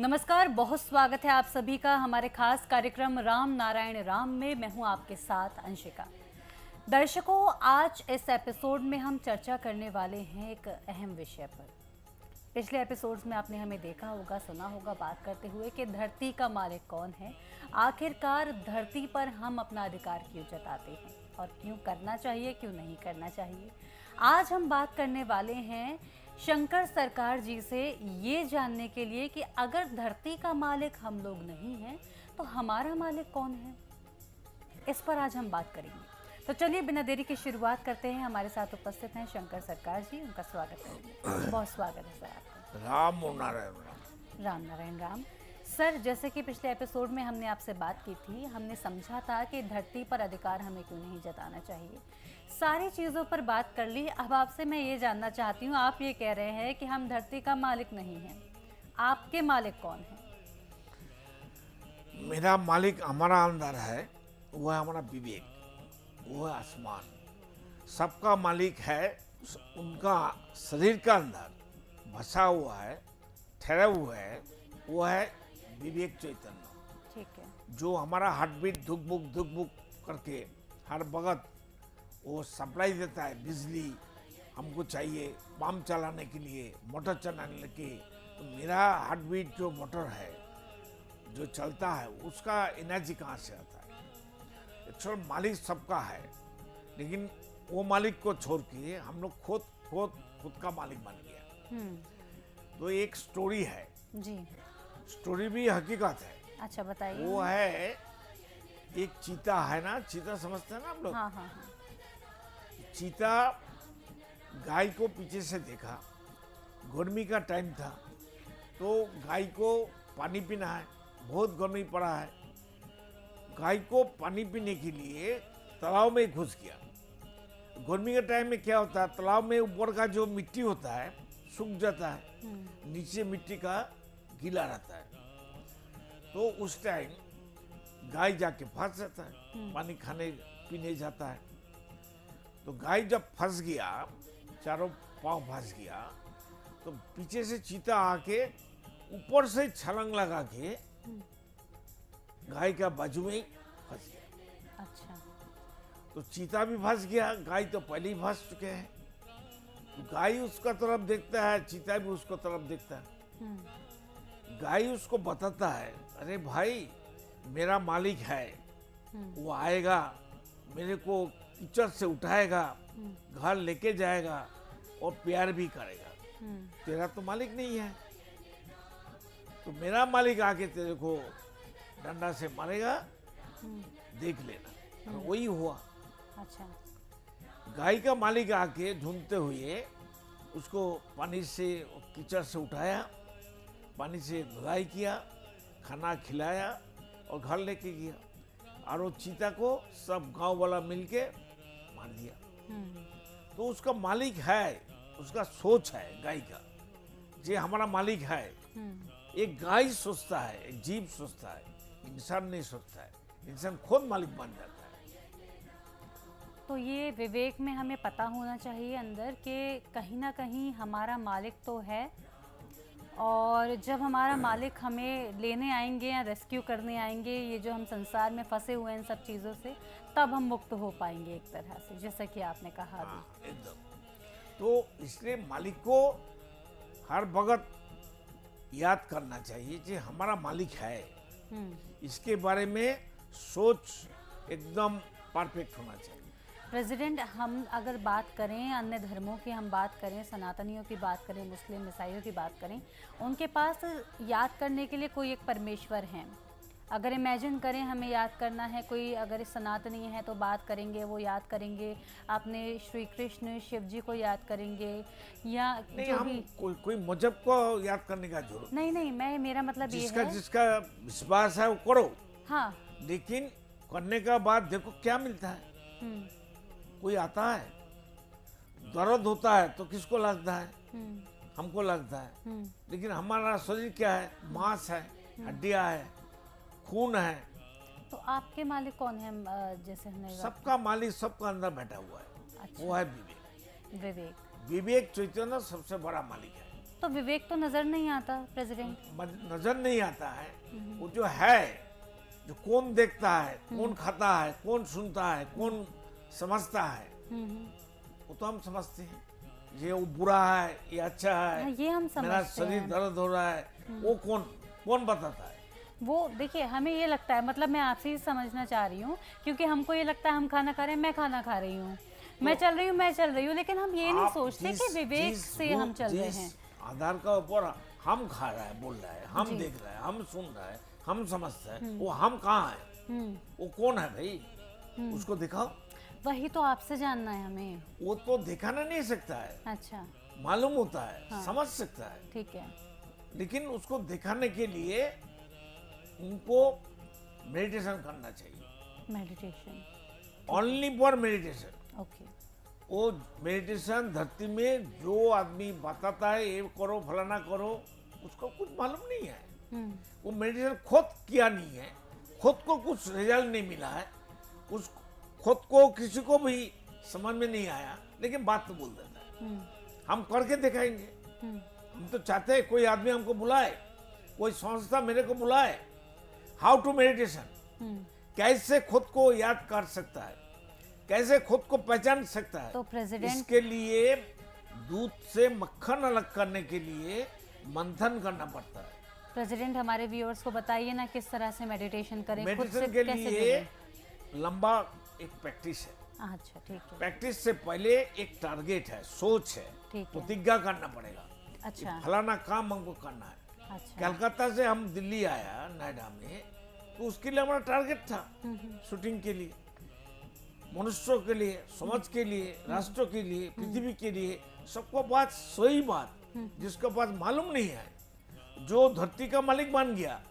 नमस्कार, बहुत स्वागत है आप सभी का हमारे खास कार्यक्रम राम नारायण राम में। मैं हूं आपके साथ अंशिका। दर्शकों, आज इस एपिसोड में हम चर्चा करने वाले हैं एक अहम विषय पर। पिछले एपिसोड्स में आपने हमें देखा होगा, सुना होगा बात करते हुए कि धरती का मालिक कौन है, आखिरकार धरती पर हम अपना अधिकार क्यों जताते हैं और क्यों करना चाहिए, क्यों नहीं करना चाहिए। आज हम बात करने वाले हैं शंकर सरकार जी से ये जानने के लिए कि अगर धरती का मालिक हम लोग नहीं हैं तो हमारा मालिक कौन है। इस पर आज हम बात करेंगे। तो चलिए बिना देरी की शुरुआत करते हैं। हमारे साथ उपस्थित हैं शंकर सरकार जी, उनका स्वागत करेंगे। बहुत स्वागत है सर आपका। राम नारायण राम। राम नारायण राम। सर, जैसे कि पिछले एपिसोड में हमने आपसे बात की थी, हमने समझा था कि धरती पर अधिकार हमें क्यों नहीं जताना चाहिए। सारी चीज़ों पर बात कर ली। अब आपसे मैं ये जानना चाहती हूँ, आप ये कह रहे हैं कि हम धरती का मालिक नहीं हैं, आपके मालिक कौन है? मेरा मालिक हमारा अंदर है, वो है हमारा विवेक, वो है आसमान। सबका मालिक है उनका शरीर का अंदर बसा हुआ है, ठहरा हुआ है, वो है विवेक चैतन्य। ठीक है। जो हमारा हार्ट बीट धुक बुक करके हर वक्त वो सप्लाई देता है। बिजली हमको चाहिए पंप चलाने के लिए, मोटर चलाने के। तो मेरा हार्ट बीट जो मोटर है जो चलता है, उसका एनर्जी कहाँ से आता है? एक्चुअल मालिक सबका है, लेकिन वो मालिक को छोड़ के हम लोग खुद का मालिक बन गया। तो एक स्टोरी है जी। स्टोरी भी हकीकत है। अच्छा, बताइए। वो है एक चीता है ना, चीता समझते हैं ना आप लोग? हाँ हाँ हाँ। चीता गाय को पीछे से देखा, गर्मी का टाइम था, तो गाय को पानी पीना है, बहुत गर्मी पड़ा है। गाय को पानी पीने के लिए तालाब में घुस गया। गर्मी के टाइम में क्या होता है, तालाब में ऊपर का जो मिट्टी होता है सूख जाता है, नीचे मिट्टी का गीला रहता है। तो उस टाइम गाय जाके फंस जाता है, पानी खाने पीने जाता है। तो गाय जब फंस गया, चारों पांव फंस गया, तो पीछे से चीता आके ऊपर से छलांग लगा के गाय का बाजू में फंस गया। अच्छा। तो चीता भी फंस गया, गाय तो पहले ही फंस चुके हैं। तो गाय उसका तरफ देखता है, चीता भी उसको तरफ देखता है। गाय उसको बताता है, अरे भाई मेरा मालिक है, वो आएगा, मेरे को कीचड़ से उठाएगा, घर लेके जाएगा और प्यार भी करेगा। तेरा तो मालिक नहीं है, तो मेरा मालिक आके तेरे को डंडा से मारेगा, देख लेना। तो वही हुआ। अच्छा। गाय का मालिक आके ढूंढते हुए उसको पानी से, कीचड़ से उठाया, पानी से धुलाई किया, खाना खिलाया और घर लेके गया। और वो चीता को सब गांव वाला मिलके मार दिया। तो उसका मालिक है, उसका सोच है गाय का, जे हमारा मालिक है। एक गाय सोचता है, एक जीव सोचता है, इंसान नहीं सोचता है। इंसान खुद मालिक बन जाता है। तो ये विवेक में हमें पता होना चाहिए अंदर कि कहीं ना कहीं हमारा मालिक तो है, और जब हमारा मालिक हमें लेने आएंगे या रेस्क्यू करने आएंगे, ये जो हम संसार में फंसे हुए हैं इन सब चीज़ों से, तब हम मुक्त हो पाएंगे एक तरह से, जैसा कि आपने कहा भी। एकदम। तो इसलिए मालिक को हर वक्त याद करना चाहिए कि हमारा मालिक है। इसके बारे में सोच एकदम परफेक्ट होना चाहिए। प्रेसिडेंट, हम अगर बात करें अन्य धर्मों की, हम बात करें सनातनियों की, बात करें मुस्लिम ईसाइयों की बात करें, उनके पास याद करने के लिए कोई एक परमेश्वर है। अगर इमेजिन करें हमें याद करना है, कोई अगर सनातनी है तो बात करेंगे, वो याद करेंगे, आपने श्री कृष्ण शिव जी को याद करेंगे, या नहीं, जो हम भी कोई मजहब को याद करने का जरूरत नहीं, मैं मेरा मतलब ये है। जिसका विश्वास है वो करो। हाँ। लेकिन करने का बाद देखो क्या मिलता है। कोई आता है, दर्द होता है तो किसको लगता है? हमको लगता है। लेकिन हमारा शरीर क्या है? मांस है, हड्डियां है, खून है। तो आपके मालिक कौन है? जैसे हमने सबका मालिक सबका अंदर बैठा हुआ है। अच्छा। वो है विवेक। विवेक। विवेक चैतन्य सबसे बड़ा मालिक है। तो विवेक तो नजर नहीं आता प्रेसिडेंट। नजर नहीं आता है। वो जो है, जो कौन देखता है, कौन खाता है, कौन सुनता है, कौन समझता है, वो तो हम समझते हैं। ये वो बुरा है, ये अच्छा है, हाँ, ये हम समझते मेरा हैं। शरीर दर्द हो रहा है, वो कौन बताता है? वो देखिए, हमें ये लगता है, मतलब मैं आपसे ही समझना चाह रही हूँ, क्योंकि हमको ये लगता है हम खाना खा रहे हैं, मैं खाना खा रही हूँ, मैं चल रही हूँ, लेकिन हम ये नहीं आप सोचते कि विवेक से हम चल रहे हैं। आधार का ऊपर हम खा रहा है, बोल रहा है, हम देख रहे हैं, हम सुन रहे हैं, हम समझते हैं, वो हम कहाँ है? वो कौन है भाई? उसको दिखाओ। वही तो आपसे जानना है हमें। वो तो दिखाना नहीं सकता है, अच्छा, मालूम होता है, समझ सकता है, ठीक है। लेकिन उसको दिखाने के लिए उनको मेडिटेशन करना चाहिए। Meditation, only for meditation. Okay. वो मेडिटेशन धरती में जो आदमी बताता है ये करो फलाना करो, उसको कुछ मालूम नहीं है। वो मेडिटेशन खुद किया नहीं है, खुद को कुछ रिजल्ट नहीं मिला है, उस खुद को किसी को भी समझ में नहीं आया, लेकिन बात तो बोल देता है। हम करके दिखाएंगे। हम तो चाहते हैं कोई आदमी हमको बुलाए, कोई संस्था मेरे को बुलाए। हाउ टू मेडिटेशन, कैसे खुद को याद कर सकता है, कैसे खुद को पहचान सकता है। तो प्रेसिडेंट, इसके लिए दूध से मक्खन अलग करने के लिए मंथन करना पड़ता है। प्रेसिडेंट हमारे व्यूअर्स को बताइए ना किस तरह से मेडिटेशन करें, खुद से मेडिटेशन के कैसे लिए जुड़ें? लंबा एक प्रैक्टिस है। अच्छा, ठीक है। प्रैक्टिस से पहले एक टारगेट है, सोच है, ठीक है। प्रतिज्ञा करना पड़ेगा। अच्छा, कि फलाना काम हमको करना है। अच्छा, कलकत्ता से हम दिल्ली आया नोएडा में, तो उसके लिए हमारा टारगेट था, शूटिंग के लिए, मनुष्यों के लिए, समाज के लिए, राष्ट्र के लिए, पृथ्वी के लिए, सबको बात सही बात, जिसका बात मालूम नहीं है, जो धरती का मालिक बन गया,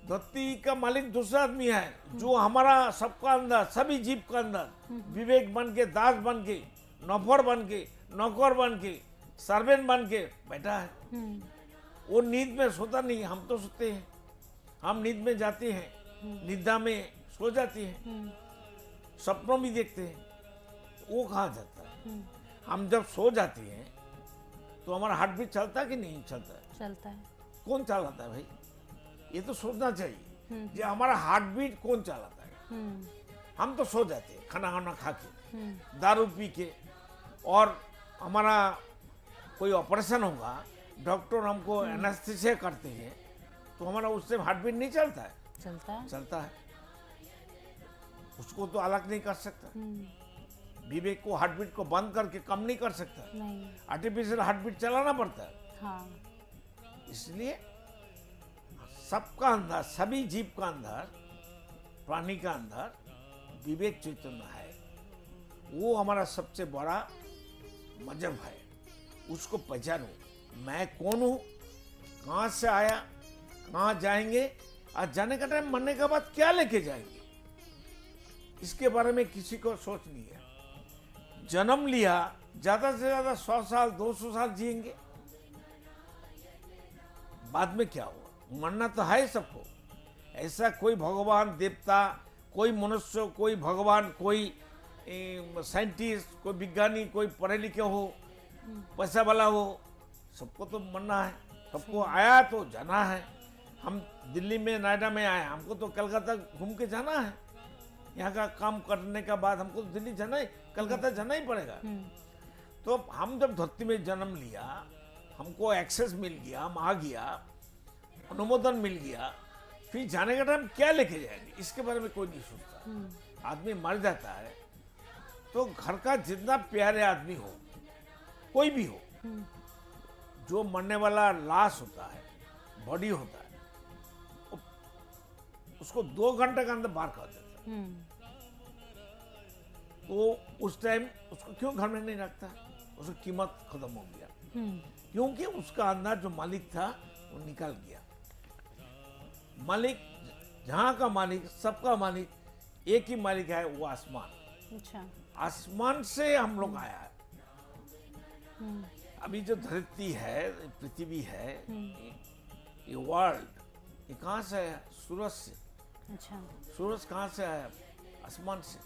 धरती का मालिक दूसरा आदमी है, जो हमारा सबका अंदर, सभी जीव का अंदर विवेक बन के, दास बन के, नौकर बन के, नौकर बन के, सर्वेंट बन के बैठा है। वो नींद में सोता नहीं, हम तो सोते हैं। हम नींद में जाते हैं, निद्रा में सो जाते हैं, सपनों भी देखते हैं। वो कहाँ जाता है? हम जब सो जाते हैं तो हमारा हार्ट बीट चलता है कि नहीं चलता है? चलता है। कौन चलाता है भाई? ये तो सोचना चाहिए कि हमारा हार्ट बीट कौन चलाता है। हम तो सो जाते हैं खाना खाना खा के, दारू पी के, और हमारा कोई ऑपरेशन होगा, डॉक्टर हमको एनेस्थीसिया करते हैं, तो हमारा उससे हार्ट बीट नहीं चलता है? चलता है। चलता है। उसको तो अलग नहीं कर सकता। विवेक को हार्ट बीट को बंद करके कम नहीं कर सकता। नहीं। आर्टिफिशियल हार्ट बीट चलाना पड़ता है। हाँ। इसलिए सबका अंदर, सभी जीव का अंदर, प्राणी का अंदर विवेक चैतन्य है। वो हमारा सबसे बड़ा मजहब है। उसको पहचानो, मैं कौन हूँ, कहाँ से आया, कहाँ जाएंगे, और जाने का टाइम, मरने के बाद क्या लेके जाएंगे, इसके बारे में किसी को सोच नहीं है। जन्म लिया, ज्यादा से ज्यादा 100 साल 200 साल जिएंगे, बाद में क्या हुआ? मरना तो है सबको। ऐसा कोई भगवान, देवता, कोई मनुष्य, कोई भगवान, कोई साइंटिस्ट, कोई विज्ञानी, कोई पढ़े लिखे हो, पैसा वाला हो, सबको तो मरना है। सबको आया तो जाना है। हम दिल्ली में, नोएडा में आए, हमको तो कलकत्ता घूम के जाना है। यहाँ का काम करने के बाद हमको दिल्ली जाना ही, कलकत्ता जाना ही पड़ेगा। तो हम जब धरती में जन्म लिया, हमको एक्सेस मिल गया, हम आ गया, अनुमोदन मिल गया, फिर जाने का टाइम क्या लेके जाएंगे, इसके बारे में कोई नहीं सोचता। आदमी मर जाता है तो घर का जितना प्यारे आदमी हो, कोई भी हो, जो मरने वाला लाश होता है, बॉडी होता है, उसको 2 घंटे के अंदर बाहर कर देता है। तो उस टाइम उसको क्यों घर में नहीं रखता? उसकी कीमत खत्म हो गया, क्योंकि उसका अंदर जो मालिक था वो निकल गया। मालिक, जहाँ का मालिक, सबका मालिक एक ही मालिक है, वो आसमान। अच्छा। आसमान से हम लोग आया है। अभी जो धरती है, पृथ्वी है, ये वर्ल्ड, ये कहाँ से आया? सूरज से। अच्छा। सूरज कहाँ से आया? आसमान से।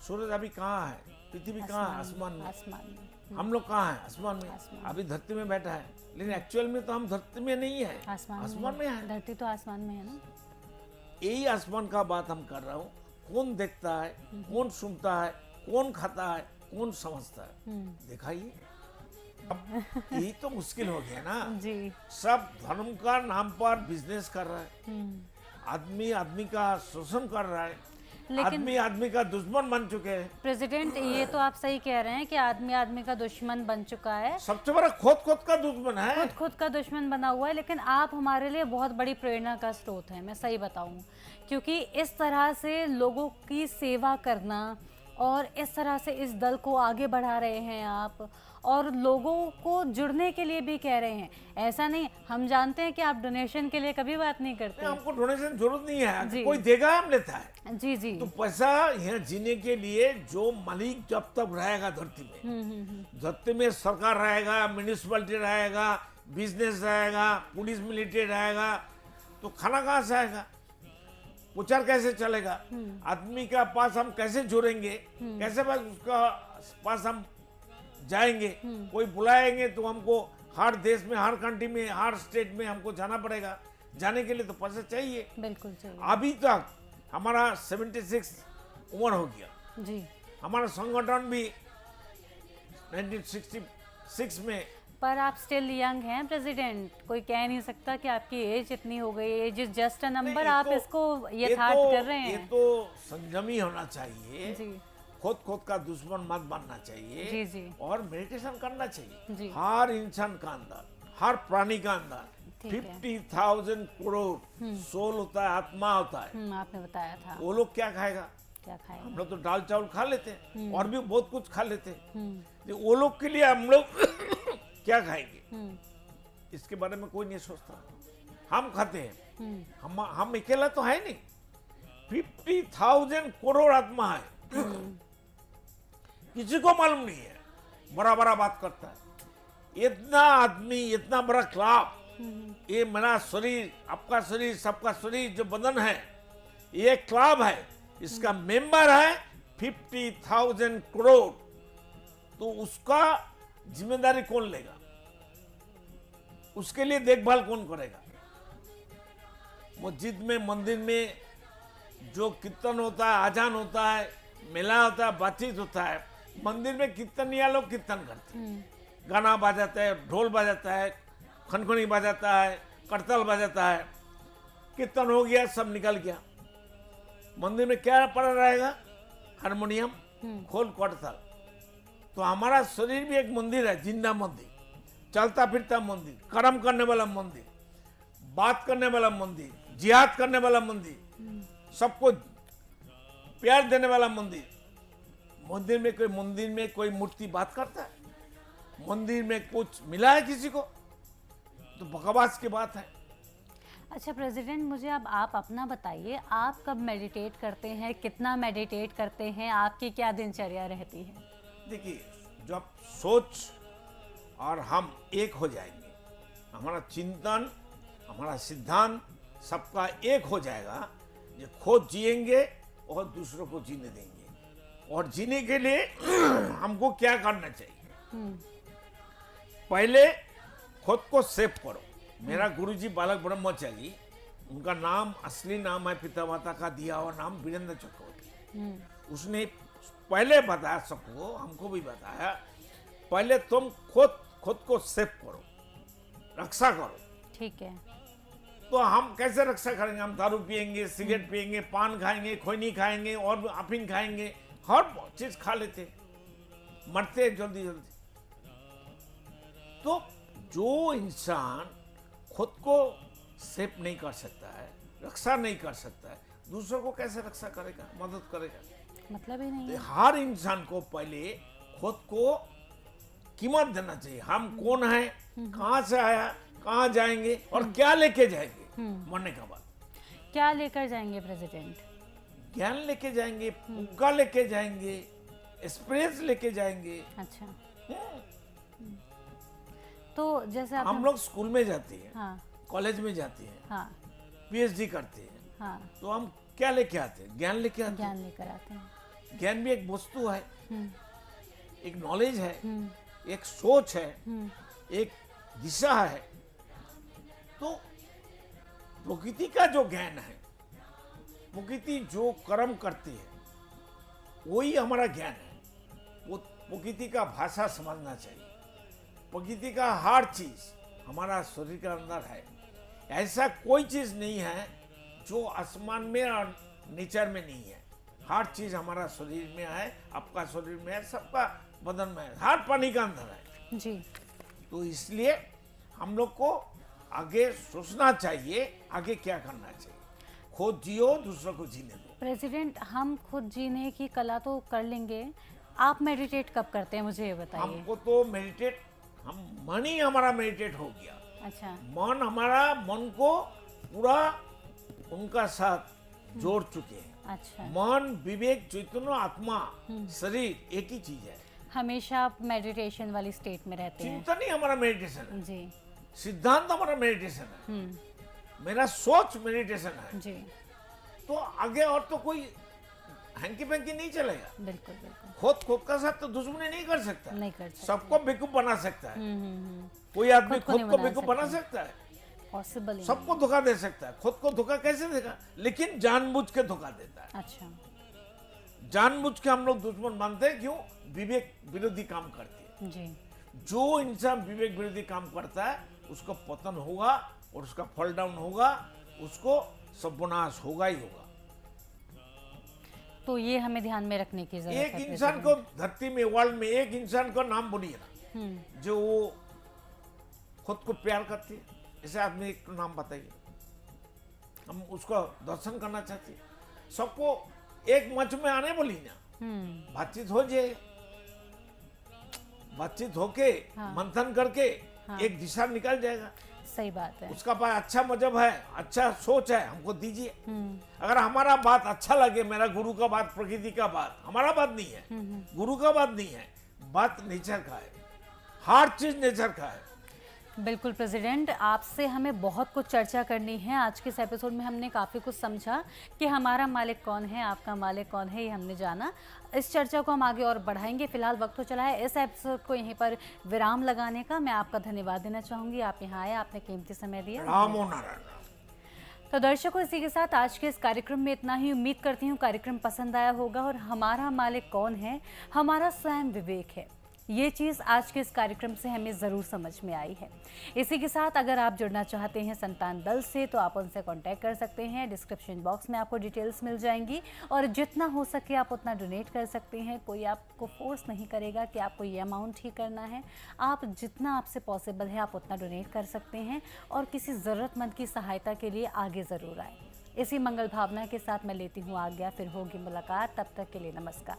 सूरज अभी कहाँ है? पृथ्वी कहाँ है? आसमान में। आसमान में। हम लोग कहाँ हैं? आसमान में। आसमान। अभी धरती में बैठा है, लेकिन एक्चुअल में तो हम धरती में नहीं है, आसमान में है। धरती तो आसमान में है ना। यही आसमान का बात हम कर रहा हूँ। कौन देखता है, कौन सुनता है, कौन खाता है, कौन समझता है? दिखाइए। अब यही तो मुश्किल हो गया ना जी। सब धर्म का नाम पर बिजनेस कर रहा है, आदमी आदमी का शोषण कर रहा है, आदमी आदमी का दुश्मन बन चुके हैं। प्रेसिडेंट, ये तो आप सही कह रहे हैं कि आदमी आदमी का दुश्मन बन चुका है, सबसे बड़ा खुद का दुश्मन है, खुद का दुश्मन बना हुआ है। लेकिन आप हमारे लिए बहुत बड़ी प्रेरणा का स्रोत है, मैं सही बताऊं, क्योंकि इस तरह से लोगों की सेवा करना और इस तरह से इस दल को आगे बढ़ा रहे हैं आप, और लोगों को जुड़ने के लिए भी कह रहे हैं। ऐसा नहीं, हम जानते हैं कि आप डोनेशन के लिए कभी बात नहीं करते। हमको डोनेशन जरूरत नहीं है, कोई देगा हम लेता है। जी जी। तो पैसा यहाँ जीने के लिए जो मालिक जब तक रहेगा धरती में, धरती में सरकार रहेगा, म्यूनिसिपैलिटी रहेगा, बिजनेस रहेगा, पुलिस मिलिट्री रहेगा, तो खाना कहाँ से आएगा? प्रचार कैसे चलेगा? आदमी का पास हम कैसे जुड़ेंगे? कैसे पास उसका पास हम जाएंगे? कोई बुलाएंगे तो हमको हर देश में, हर कंट्री में, हर स्टेट में हमको जाना पड़ेगा। जाने के लिए तो पैसा चाहिए। बिल्कुल चाहिए। अभी तक हमारा 76 उम्र हो गया जी। हमारा संगठन भी 1966 में। पर आप स्टिल यंग हैं प्रेसिडेंट, कोई कह नहीं सकता कि आपकी एज इतनी हो गई। Age is just a number, आप इसको यथार्थ कर रहे हैं। ये तो संयमी होना चाहिए जी। खुद का दुश्मन मत बनना चाहिए। जी जी। और मेडिटेशन करना चाहिए जी। हर इंसान का अंदर, हर प्राणी का अंदर। ठीक है। 50,000 करोड़ सोल होता है, आत्मा होता है। आपने बताया था। वो लोग क्या खाएगा? क्या खाएगा? हम लोग तो दाल चावल खा लेते हैं और भी बहुत कुछ खा लेते हैं। वो लोग के लिए हम लोग क्या खाएंगे, इसके बारे में कोई नहीं सोचता। हम खाते हैं, हम अकेला तो है नहीं। 50,000 करोड़ आत्मा है, किसी को मालूम नहीं है, बड़ा बड़ा बात करता है। इतना आदमी, इतना बड़ा क्लब, ये मेरा शरीर, आपका शरीर, सबका शरीर जो बदन है, ये क्लब है, इसका मेंबर है 50,000 करोड़। तो उसका जिम्मेदारी कौन लेगा? उसके लिए देखभाल कौन करेगा? मस्जिद में, मंदिर में जो कीर्तन होता है, आजान होता है, मेला होता है, बातचीत होता है, मंदिर में कीर्तनिया लोग कीर्तन करते हैं, गाना बजाता है, ढोल बजाता है, खनखनी बजाता है, करताल बजाता है, कीर्तन हो गया, सब निकल गया। मंदिर में क्या पड़ा रहेगा? हारमोनियम, खोल, करताल। तो हमारा शरीर भी एक मंदिर है, जिंदा मंदिर, चलता फिरता मंदिर, कर्म करने वाला मंदिर, बात करने वाला मंदिर, जिहाद करने वाला मंदिर, सबको प्यार देने वाला मंदिर। मंदिर में कोई मूर्ति बात करता है? मंदिर में कुछ मिला है किसी को? तो बकवास की बात है। अच्छा प्रेसिडेंट, मुझे अब आप अपना बताइए, आप कब मेडिटेट करते हैं, कितना मेडिटेट करते हैं, आपकी क्या दिनचर्या रहती है? देखिए, जब सोच और हम एक हो जाएंगे, हमारा चिंतन, हमारा सिद्धांत सबका एक हो जाएगा, ये खुद जिएंगे और दूसरों को जीने देंगे। और जीने के लिए हमको क्या करना चाहिए? पहले खुद को सेव करो। मेरा गुरुजी बालक ब्रह्मचारी, उनका नाम, असली नाम है, पिता माता का दिया हुआ नाम वीरेंद्र चक्रवर्ती। उसने पहले बताया सबको, हमको भी बताया, पहले तुम खुद को सेव करो, रक्षा करो। ठीक है। तो हम कैसे रक्षा करेंगे? हम दारू पिएंगे, सिगरेट पिएंगे, पान खाएंगे, खैनी खाएंगे और अफीम खाएंगे, हर चीज खा लेते, मरते जल्दी जल्दी। तो जो इंसान खुद को सेव नहीं कर सकता है, रक्षा नहीं कर सकता है, दूसरों को कैसे रक्षा करेगा, मदद करेगा? मतलब ही नहीं है। हर इंसान को पहले खुद को कीमत देना चाहिए। हम कौन हैं, कहाँ से आया, कहाँ जाएंगे और क्या लेके जाएंगे मरने के बाद? क्या लेकर जाएंगे प्रेसिडेंट? ज्ञान लेके जाएंगे, पुग्गा लेके जाएंगे, एक्सपीरियंस लेके जाएंगे। अच्छा। तो जैसे हम लोग स्कूल में जाते हैं, हाँ, कॉलेज में जाते हैं, हाँ, पीएचडी करते हैं, हाँ, तो हम क्या लेके आते हैं? ज्ञान लेके आते ज्ञान लेकर आते हैं। हैं। ज्ञान भी एक वस्तु है, हम्म, एक नॉलेज है, हम्म, एक सोच है, हम्म, एक दिशा है। तो प्रकृति का जो ज्ञान है, प्रकृति जो कर्म करती है, वही हमारा ज्ञान है। वो प्रकृति का भाषा समझना चाहिए। प्रकृति का हर चीज हमारा शरीर के अंदर है। ऐसा कोई चीज नहीं है जो आसमान में और नेचर में नहीं है। हर चीज हमारा शरीर में है, आपका शरीर में है, सबका बदन में है, हर प्राणी का अंदर है। जी। तो इसलिए हम लोग को आगे सोचना चाहिए, आगे क्या करना चाहिए। खुद जियो, दूसरों को जीने दो। प्रेसिडेंट, हम खुद जीने की कला तो कर लेंगे, आप मेडिटेट कब करते हैं मुझे ये बताइए। हमको तो मेडिटेट, हम मन ही हमारा मेडिटेट हो गया। अच्छा। मन हमारा, मन को पूरा उनका साथ जोड़ चुके हैं। अच्छा। मन, विवेक, चैतन्य, आत्मा, शरीर एक ही चीज है। हमेशा आप मेडिटेशन वाली स्टेट में रहते हैं। चिंतन ही हमारा मेडिटेशन है, जी। सिद्धांत हमारा मेडिटेशन है, मेरा सोच मेडिटेशन है। जी। तो आगे और तो कोई हैंकी पैंकी नहीं चलेगा। बिल्कुल बिल्कुल। खुद का साथ तो दुश्मनी नहीं कर सकता, नहीं कर सकते। सबको बेवकूफ बना सकता है। कोई आदमी खुद को खुद नहीं को बना बेवकूफ बना सकता। सकता है? पॉसिबल ही सबको धोखा दे सकता है। खुद को धोखा कैसे देगा? लेकिन जानबूझ के धोखा देता है। नहीं। अच्छा। जानबूझ के हम लोग दुश्मन मानते हैं। क्यों? विवेक विरोधी काम करती है। जी। जो इंसान विवेक विरोधी काम करता है उसका पतन होगा और उसका फॉल डाउन होगा, उसको सर्वनाश होगा ही होगा। तो ये हमें ध्यान में रखने की जरूरत है। एक इंसान को धरती में, वर्ल्ड में एक इंसान का नाम बोलिए ना जो वो खुद को प्यार करती है। ऐसे आदमी एक नाम बताइए, हम उसको दर्शन करना चाहते हैं। सबको एक मंच में आने बोली ना, बातचीत हो जाए, बातचीत होके हाँ। मंथन करके हाँ। एक दिशा निकल जाएगा। सही बात है। उसका पास अच्छा मजहब है, अच्छा सोच है, हमको दीजिए। अगर हमारा बात अच्छा लगे, मेरा गुरु का बात, प्रकृति का बात, हमारा बात नहीं है, गुरु का बात नहीं है, बात नेचर का है। हर चीज नेचर का है। बिल्कुल प्रेसिडेंट, आपसे हमें बहुत कुछ चर्चा करनी है। आज के इस एपिसोड में हमने काफ़ी कुछ समझा कि हमारा मालिक कौन है, आपका मालिक कौन है, ये हमने जाना। इस चर्चा को हम आगे और बढ़ाएंगे। फिलहाल वक्त हो चला है इस एपिसोड को यहीं पर विराम लगाने का। मैं आपका धन्यवाद देना चाहूँगी, आप यहाँ आए, आपने कीमती समय दिया। रामो नारायण। तो दर्शकों, इसी के साथ आज के इस कार्यक्रम में इतना ही। उम्मीद करती हूँ कार्यक्रम पसंद आया होगा और हमारा मालिक कौन है, हमारा स्वयं विवेक है। ये चीज़ आज के इस कार्यक्रम से हमें ज़रूर समझ में आई है। इसी के साथ अगर आप जुड़ना चाहते हैं संतान दल से तो आप उनसे कांटेक्ट कर सकते हैं। डिस्क्रिप्शन बॉक्स में आपको डिटेल्स मिल जाएंगी और जितना हो सके आप उतना डोनेट कर सकते हैं। कोई आपको फोर्स नहीं करेगा कि आपको ये अमाउंट ही करना है। आप जितना आपसे पॉसिबल है आप उतना डोनेट कर सकते हैं और किसी ज़रूरतमंद की सहायता के लिए आगे ज़रूर आए। इसी मंगल भावना के साथ मैं लेती हूँ आज्ञा। फिर होगी मुलाकात, तब तक के लिए नमस्कार।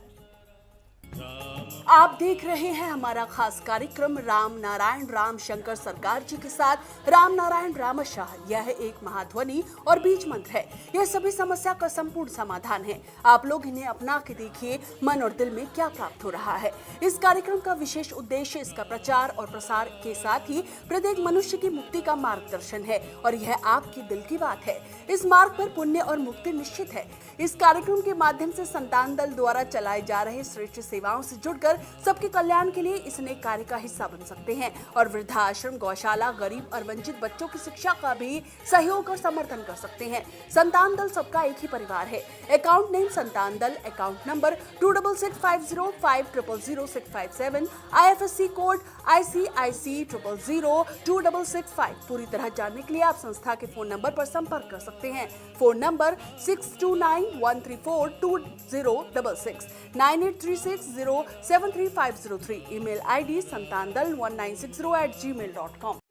आप देख रहे हैं हमारा खास कार्यक्रम राम नारायण राम शंकर सरकार जी के साथ राम नारायण रामशाह। यह एक महाध्वनि और बीज मंत्र है। यह सभी समस्या का संपूर्ण समाधान है। आप लोग इन्हें अपना के देखिए, मन और दिल में क्या प्राप्त हो रहा है। इस कार्यक्रम का विशेष उद्देश्य इसका प्रचार और प्रसार के साथ ही प्रत्येक मनुष्य की मुक्ति का मार्गदर्शन है और यह आपकी दिल की बात है। इस मार्ग पर पुण्य और मुक्ति निश्चित है। इस कार्यक्रम के माध्यम से संतान दल द्वारा चलाए जा रहे श्रेष्ठ सेवाओं से जुड़कर सबके कल्याण के लिए इस नए कार्य का हिस्सा बन सकते हैं और वृद्धाश्रम, गौशाला, गरीब और वंचित बच्चों की शिक्षा का भी सहयोग और समर्थन कर सकते हैं। संतान दल सबका एक ही परिवार है। अकाउंट नेम संतान दल, account number 266505000657, IFSC code ICIC 000265। पूरी तरह जानने के लिए आप संस्था के फोन नंबर पर संपर्क कर सकते हैं। Phone number 6291342066, 9836073503। Email ID santandal1960@gmail.com।